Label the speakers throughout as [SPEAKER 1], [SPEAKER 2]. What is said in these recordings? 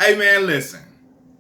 [SPEAKER 1] Hey man, listen.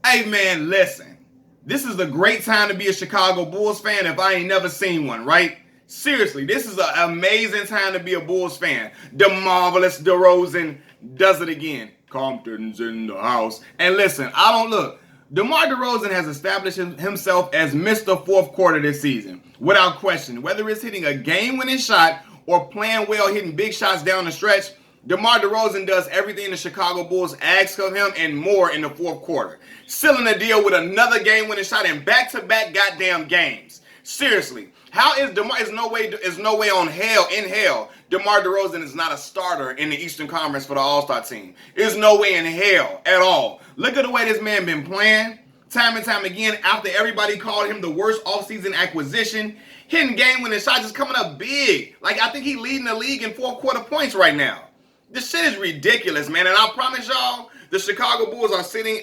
[SPEAKER 1] Hey man, listen. This is a great time to be a Chicago Bulls fan if I ain't never seen one, right? Seriously, this is an amazing time to be a Bulls fan. The marvelous DeRozan does it again. Compton's in the house. And listen, I don't look. DeMar DeRozan has established himself as Mr. Fourth Quarter this season, without question. Whether it's hitting a game-winning shot or playing well, hitting big shots down the stretch, DeMar DeRozan does everything the Chicago Bulls ask of him and more in the fourth quarter. Sealing a deal with another game-winning shot in back-to-back goddamn games. Seriously, how is DeMar? Is no way in hell. DeMar DeRozan is not a starter in the Eastern Conference for the All-Star team. There's no way in hell at all. Look at the way this man been playing, time and time again. After everybody called him the worst offseason acquisition, hitting game-winning shots, just coming up big. Like I think he's leading the league in fourth quarter points right now. This shit is ridiculous, man. And I promise y'all, the Chicago Bulls are sitting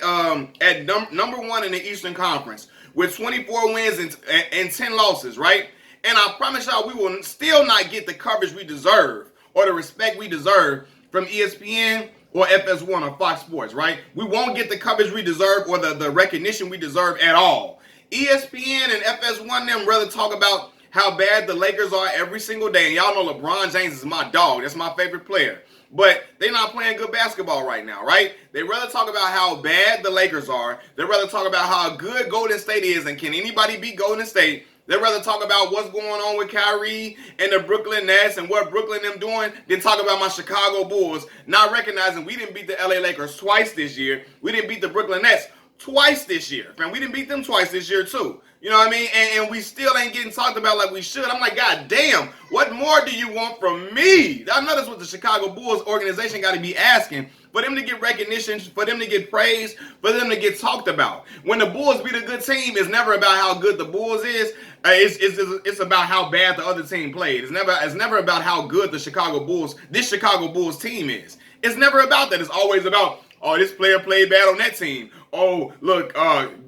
[SPEAKER 1] at number one in the Eastern Conference with 24 wins and 10 losses, right? And I promise y'all, we will still not get the coverage we deserve or the respect we deserve from ESPN or FS1 or Fox Sports, right? We won't get the coverage we deserve or the recognition we deserve at all. ESPN and FS1 them rather talk about how bad the Lakers are every single day. And y'all know LeBron James is my dog. That's my favorite player. But they're not playing good basketball right now, right? They rather talk about how bad the Lakers are. They rather talk about how good Golden State is and can anybody beat Golden State. They rather talk about what's going on with Kyrie and the Brooklyn Nets and what Brooklyn them doing than talk about my Chicago Bulls, not recognizing we didn't beat the LA Lakers twice this year. We didn't beat the Brooklyn Nets twice this year. Man, we didn't beat them twice this year too. You know what I mean? And we still ain't getting talked about like we should. I'm like, God damn, what more do you want from me? I know that's what the Chicago Bulls organization got to be asking. For them to get recognition, for them to get praise, for them to get talked about. When the Bulls beat a good team, it's never about how good the Bulls is. It's about how bad the other team played. It's never about how good this Chicago Bulls team is. It's never about that. It's always about, oh, this player played bad on that team. Oh, look,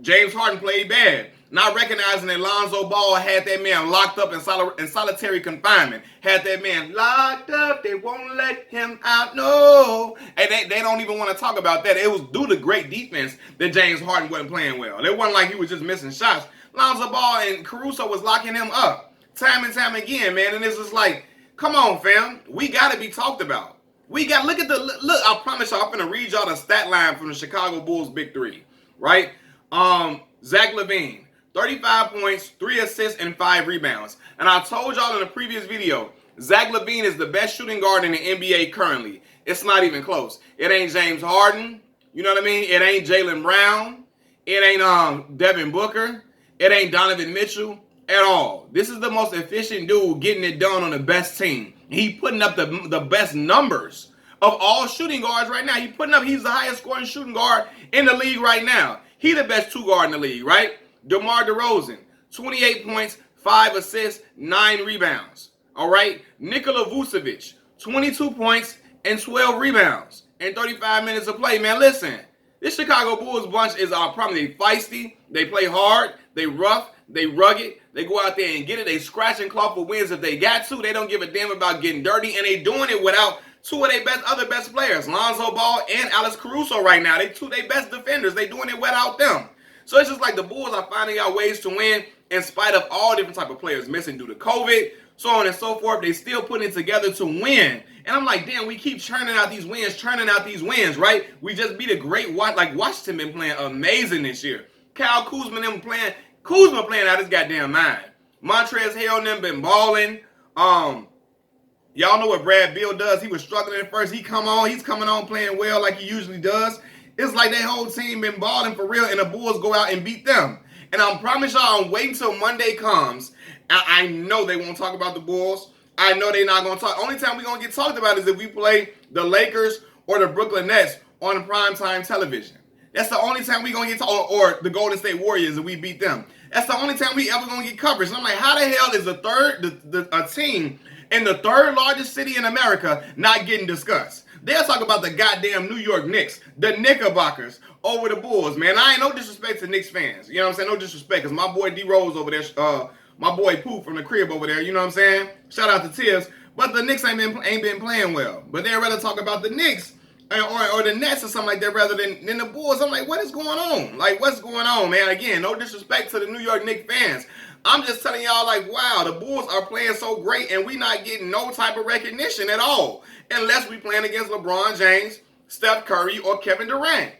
[SPEAKER 1] James Harden played bad. Not recognizing that Lonzo Ball had that man locked up in solitary confinement. Had that man locked up. They won't let him out. No. And they don't even want to talk about that. It was due to great defense that James Harden wasn't playing well. It wasn't like he was just missing shots. Lonzo Ball and Caruso was locking him up time and time again, man. And it's just like, come on, fam. We got to be talked about. Look, I promise y'all, I'm going to read y'all the stat line from the Chicago Bulls Big Three, right? Zach LaVine. 35 points, 3 assists, and 5 rebounds. And I told y'all in a previous video, Zach LaVine is the best shooting guard in the NBA currently. It's not even close. It ain't James Harden. You know what I mean? It ain't Jaylen Brown. It ain't Devin Booker. It ain't Donovan Mitchell at all. This is the most efficient dude getting it done on the best team. He putting up the best numbers of all shooting guards right now. He's the highest scoring shooting guard in the league right now. He the best two guard in the league, right? DeMar DeRozan, 28 points, 5 assists, 9 rebounds. All right? Nikola Vucevic, 22 points and 12 rebounds in 35 minutes of play. Man, listen, this Chicago Bulls bunch is probably feisty. They play hard. They rough. They rugged. They go out there and get it. They scratch and claw for wins if they got to. They don't give a damn about getting dirty, and they doing it without two of their other best players, Lonzo Ball and Alex Caruso right now. They two of their best defenders. They doing it without them. So it's just like the Bulls are finding out ways to win in spite of all different type of players missing due to COVID, so on and so forth. They still putting it together to win. And I'm like, damn, we keep churning out these wins, right? We just beat a great Washington been playing amazing this year. Kyle Kuzma playing out his goddamn mind. Montrezl Harrell and them been balling. Y'all know what Brad Beal does. He was struggling at first. He's coming on playing well like he usually does. It's like that whole team been balling for real, and the Bulls go out and beat them. And I promise y'all, I'm waiting till Monday comes. I know they won't talk about the Bulls. I know they're not going to talk. Only time we're going to get talked about is if we play the Lakers or the Brooklyn Nets on primetime television. That's the only time we're going to get talked, or the Golden State Warriors if we beat them. That's the only time we ever going to get coverage. And I'm like, how the hell is a team in the third largest city in America not getting discussed? They'll talk about the goddamn New York Knicks, the Knickerbockers, over the Bulls, man. I ain't no disrespect to Knicks fans. You know what I'm saying? No disrespect, because my boy D-Rose over there, my boy Pooh from the crib over there, you know what I'm saying? Shout out to Tibbs. But the Knicks ain't been playing well. But they'd rather talk about the Knicks or the Nets or something like that rather than the Bulls. I'm like, what is going on? Like, what's going on, man? Again, no disrespect to the New York Knicks fans. I'm just telling y'all, like, wow, the Bulls are playing so great and we not getting no type of recognition at all unless we playing against LeBron James, Steph Curry, or Kevin Durant.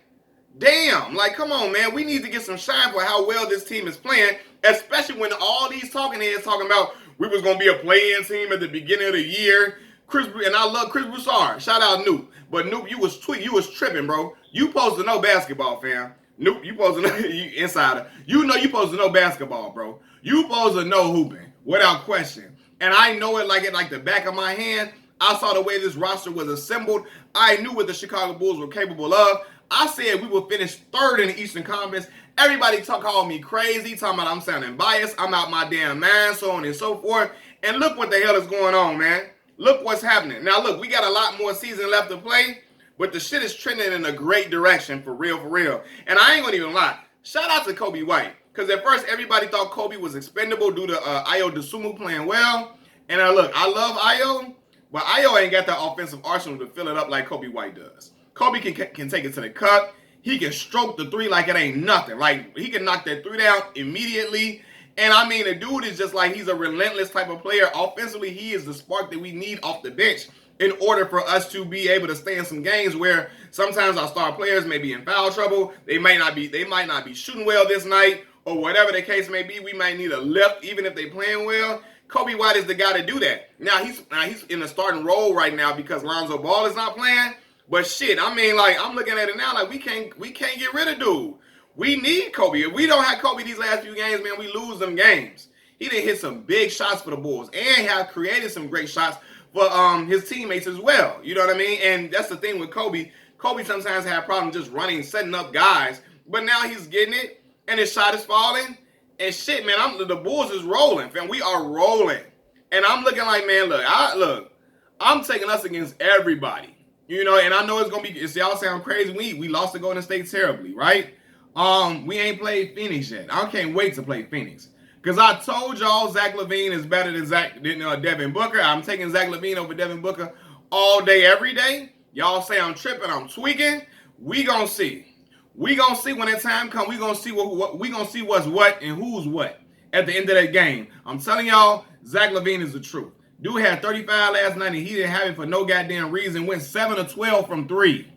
[SPEAKER 1] Damn, like, come on, man. We need to get some shine for how well this team is playing, especially when all these talking heads talking about we was going to be a play-in team at the beginning of the year. And I love Chris Broussard. Shout out Noop. But Noop, you was tripping, bro. You supposed to know basketball, fam. Noop, you supposed to know, you insider. You know you supposed to know basketball, bro. You supposed to know hooping, without question. And I know it like the back of my hand. I saw the way this roster was assembled. I knew what the Chicago Bulls were capable of. I said we would finish third in the Eastern Conference. Everybody called me crazy, talking about I'm sounding biased, I'm out my damn mind, so on and so forth. And look what the hell is going on, man. Look what's happening. Now, look, we got a lot more season left to play, but the shit is trending in a great direction, for real, for real. And I ain't gonna even lie. Shout out to Kobe White, because at first everybody thought Kobe was expendable due to Ayo Dosunmu playing well. And look, I love Ayo, but Ayo ain't got that offensive arsenal to fill it up like Kobe White does. Kobe can take it to the cup. He can stroke the three like it ain't nothing. Like, he can knock that three down immediately. And I mean, the dude is just like, he's a relentless type of player. Offensively, he is the spark that we need off the bench in order for us to be able to stay in some games where sometimes our star players may be in foul trouble. They might not be shooting well this night, or whatever the case may be. We might need a lift even if they playing well. Kobe White is the guy to do that. Now he's in a starting role right now because Lonzo Ball is not playing. But shit, I mean, like, I'm looking at it now, like, we can't get rid of dude. We need Kobe. If we don't have Kobe these last few games, man, we lose them games. He done hit some big shots for the Bulls and have created some great shots for his teammates as well. You know what I mean? And that's the thing with Kobe. Kobe sometimes had problems just running, setting up guys. But now he's getting it, and his shot is falling. And shit, man, the Bulls is rolling, fam. We are rolling. And I'm looking like, man, look, I'm taking us against everybody. You know, and I know it's going to be, y'all sound crazy. We lost to Golden State terribly, right? We ain't played Phoenix yet. I can't wait to play Phoenix. Because I told y'all Zach LaVine is better than Devin Booker. I'm taking Zach LaVine over Devin Booker all day, every day. Y'all say I'm tripping, I'm tweaking. We gonna see. We gonna see when that time comes. We gonna see we gonna see what's what and who's what at the end of that game. I'm telling y'all, Zach LaVine is the truth. Dude had 35 last night, and he didn't have it for no goddamn reason. Went 7 of 12 from 3.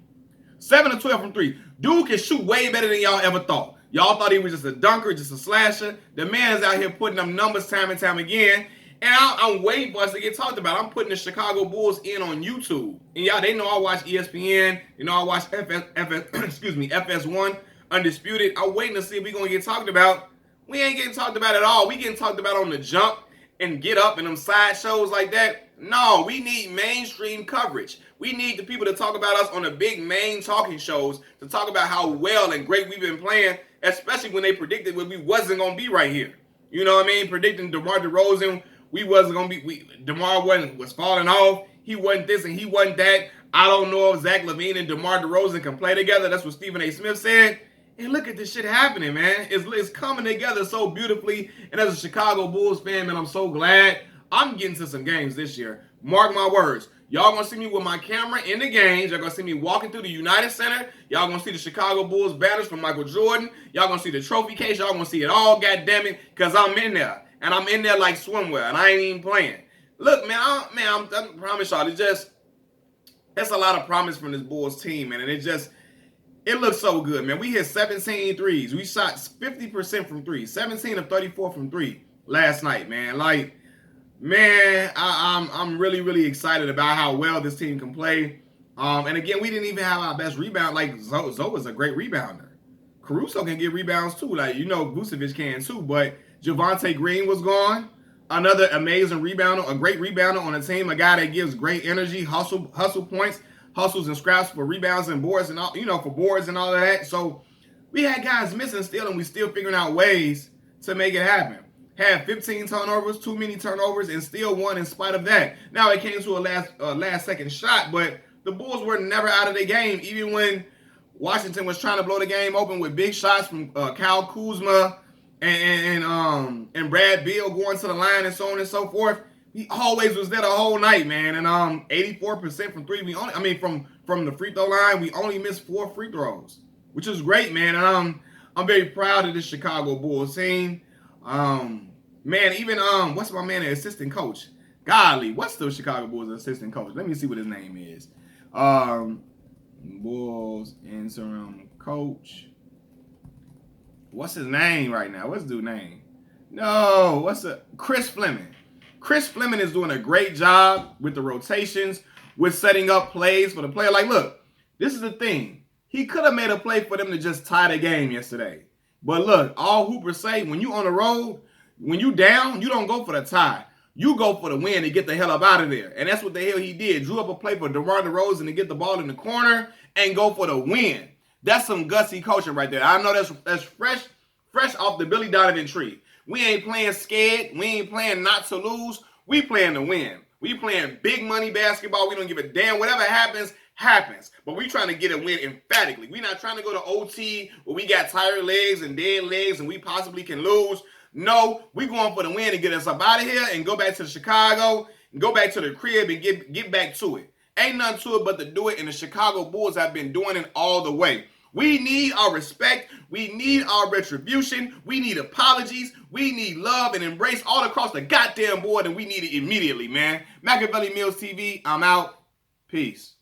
[SPEAKER 1] 7 of 12 from 3. Dude can shoot way better than y'all ever thought. Y'all thought he was just a dunker, just a slasher. The man is out here putting up numbers time and time again. And I'm waiting for us to get talked about. I'm putting the Chicago Bulls in on YouTube. And y'all, they know I watch ESPN. You know I watch FS1, Undisputed. I'm waiting to see if we're going to get talked about. We ain't getting talked about at all. We getting talked about on the jump and Get Up and them side shows like that. No, we need mainstream coverage. We need the people to talk about us on the big main talking shows to talk about how well and great we've been playing, especially when they predicted when we wasn't going to be right here. You know what I mean? Predicting Demar Derozan, we wasn't going to be, DeMar was falling off. He wasn't this and he wasn't that. I don't know if Zach LaVine and DeMar DeRozan can play together. That's what Stephen A. Smith said. And look at this shit happening, man. It's coming together so beautifully. And as a Chicago Bulls fan, man, I'm so glad. I'm getting to some games this year. Mark my words. Y'all gonna see me with my camera in the games. Y'all gonna see me walking through the United Center. Y'all gonna see the Chicago Bulls banners from Michael Jordan. Y'all gonna see the trophy case. Y'all gonna see it all, goddammit, because I'm in there. And I'm in there like swimwear, and I ain't even playing. Look, man, I promise y'all, that's a lot of promise from this Bulls team, man. And it looks so good, man. We hit 17 threes. We shot 50% from three. 17 of 34 from three last night, man. Like, man, I'm really, really excited about how well this team can play. And again, we didn't even have our best rebound. Like, Zoe is a great rebounder. Caruso can get rebounds too. Like, you know, Vucevic can too. But Javonte Green was gone. Another amazing rebounder, a great rebounder on a team. A guy that gives great energy, hustle points. Hustles and scraps for rebounds and boards and all, you know, for boards and all of that. So we had guys missing still, and we still figuring out ways to make it happen. Had 15 turnovers, too many turnovers, and still won in spite of that. Now it came to a last second shot, but the Bulls were never out of the game, even when Washington was trying to blow the game open with big shots from Kyle Kuzma and Brad Beal going to the line and so on and so forth. He always was there the whole night, man. And 84% from three. From from the free throw line. We only missed 4 free throws, which is great, man. And I'm very proud of this Chicago Bulls team. Man, even what's my man, the assistant coach? Golly, what's the Chicago Bulls assistant coach? Let me see what his name is. Bulls interim coach. What's his name right now? What's the dude's name? No, Chris Fleming. Chris Fleming is doing a great job with the rotations, with setting up plays for the player. Like, look, this is the thing. He could have made a play for them to just tie the game yesterday. But look, all hoopers say, when you on the road, when you down, you don't go for the tie. You go for the win and get the hell up out of there. And that's what the hell he did. Drew up a play for Demar Derozan to get the ball in the corner and go for the win. That's some gutsy coaching right there. I know that's fresh off the Billy Donovan tree. We ain't playing scared. We ain't playing not to lose. We playing to win. We playing big money basketball. We don't give a damn. Whatever happens, happens. But we trying to get a win emphatically. We not trying to go to OT where we got tired legs and dead legs and we possibly can lose. No, we going for the win to get us up out of here and go back to Chicago and go back to the crib and get back to it. Ain't nothing to it but to do it, and the Chicago Bulls have been doing it all the way. We need our respect. We need our retribution. We need apologies. We need love and embrace all across the goddamn board, and we need it immediately, man. Machiavelli Mills TV, I'm out. Peace.